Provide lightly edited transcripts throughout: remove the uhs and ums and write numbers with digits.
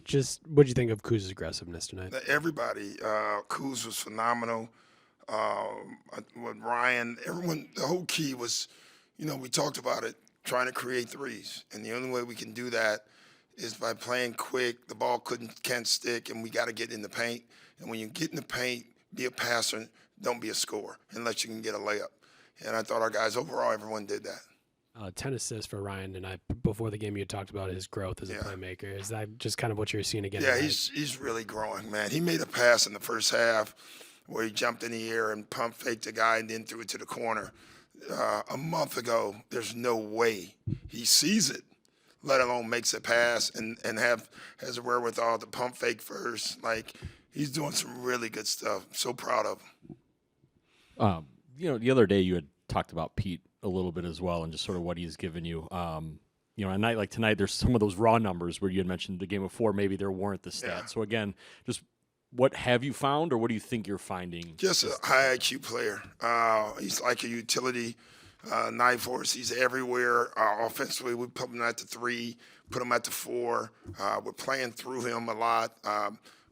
Just what'd you think of Kuz's aggressiveness tonight? Everybody, Kuz was phenomenal. With Ryan, everyone, the whole key was, we talked about it, trying to create threes. And the only way we can do that is by playing quick. The ball can't stick, and we got to get in the paint. And when you get in the paint, be a passer, don't be a scorer, unless you can get a layup. And I thought our guys, overall, everyone did that. 10 assists for Ryan tonight. Before the game, you talked about his growth as a playmaker. Is that just kind of what you're seeing again? Yeah, he's really growing, man. He made a pass in the first half where he jumped in the air and pump faked a guy and then threw it to the corner. A month ago, there's no way he sees it, let alone makes a pass and has a wherewithal to pump fake first. Like, he's doing some really good stuff. I'm so proud of him. The other day you had talked about Pete a little bit as well and just sort of what he's given you. A night like tonight, there's some of those raw numbers where you had mentioned the game before, maybe there weren't the stats. Yeah. So again, just what have you found or what do you think you're finding? Just a high IQ player. He's like a utility knife for us. He's everywhere. Offensively, we put him at the 3, put him at the 4. We're playing through him a lot.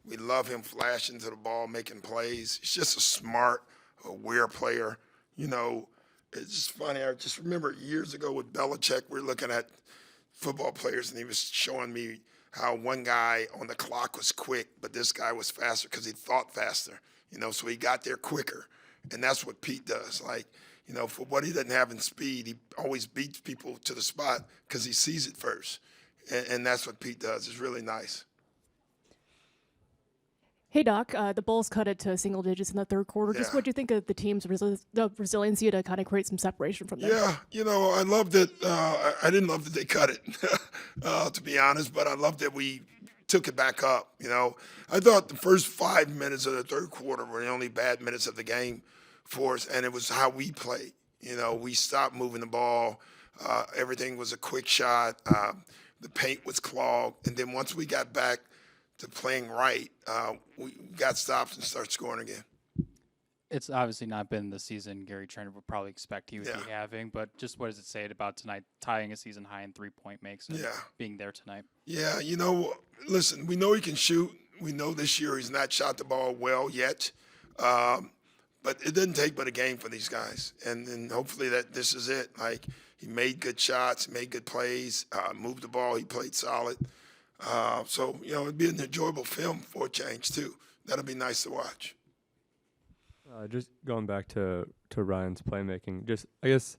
We love him flashing to the ball, making plays. He's just a smart, aware player. It's just funny. I just remember years ago with Belichick, we were looking at football players, and he was showing me how one guy on the clock was quick, but this guy was faster because he thought faster, so he got there quicker. And that's what Pete does. Like, for what he doesn't have in speed, he always beats people to the spot because he sees it first. And that's what Pete does. It's really nice. Hey, Doc, the Bulls cut it to single digits in the third quarter. Yeah. Just what do you think of the team's resiliency to kind of create some separation from them? Yeah, I loved it. I didn't love that they cut it, to be honest, but I loved that we took it back up. I thought the first 5 minutes of the third quarter were the only bad minutes of the game for us, and it was how we played. We stopped moving the ball. Everything was a quick shot. The paint was clogged, and then once we got back to playing right, we got stops and started scoring again. It's obviously not been the season Gary Trent would probably expect he would be having, but just what does it say about tonight, tying a season high in 3-point makes and being there tonight? Yeah, listen, we know he can shoot. We know this year he's not shot the ball well yet, but it didn't take but a game for these guys, and hopefully that this is it. Like, he made good shots, made good plays, moved the ball, he played solid. So, it'd be an enjoyable film for a change, too. That'll be nice to watch. Just going back to Ryan's playmaking, just, I guess,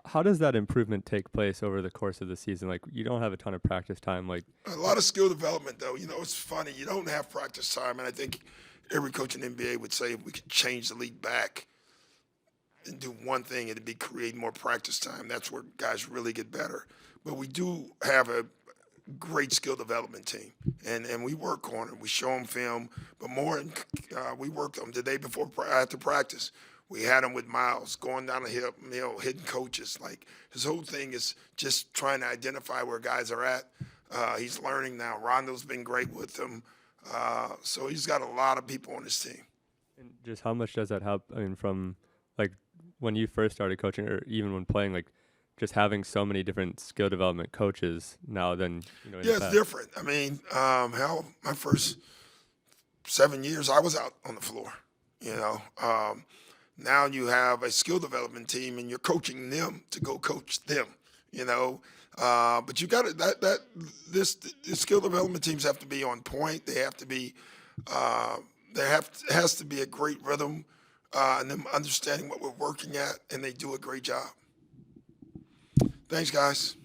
how does that improvement take place over the course of the season? Like, you don't have a ton of practice time. Like, a lot of skill development, though. It's funny. You don't have practice time, and I think every coach in the NBA would say if we could change the league back and do one thing, it'd be create more practice time. That's where guys really get better. But we do have a great skill development team, and we work on it. We show them film, but more, we worked on them the day before after practice. We had him with Miles going down the hill, hitting coaches. Like, his whole thing is just trying to identify where guys are at. He's learning now. Rondo's been great with him, so he's got a lot of people on his team. And just how much does that help? I mean, from like when you first started coaching, or even when playing, like, just having so many different skill development coaches now than, it's different. I mean, my first 7 years, I was out on the floor, now you have a skill development team and you're coaching them to go coach them, but you got to, this skill development teams have to be on point. They have to be, has to be a great rhythm, and them understanding what we're working at, and they do a great job. Thanks, guys.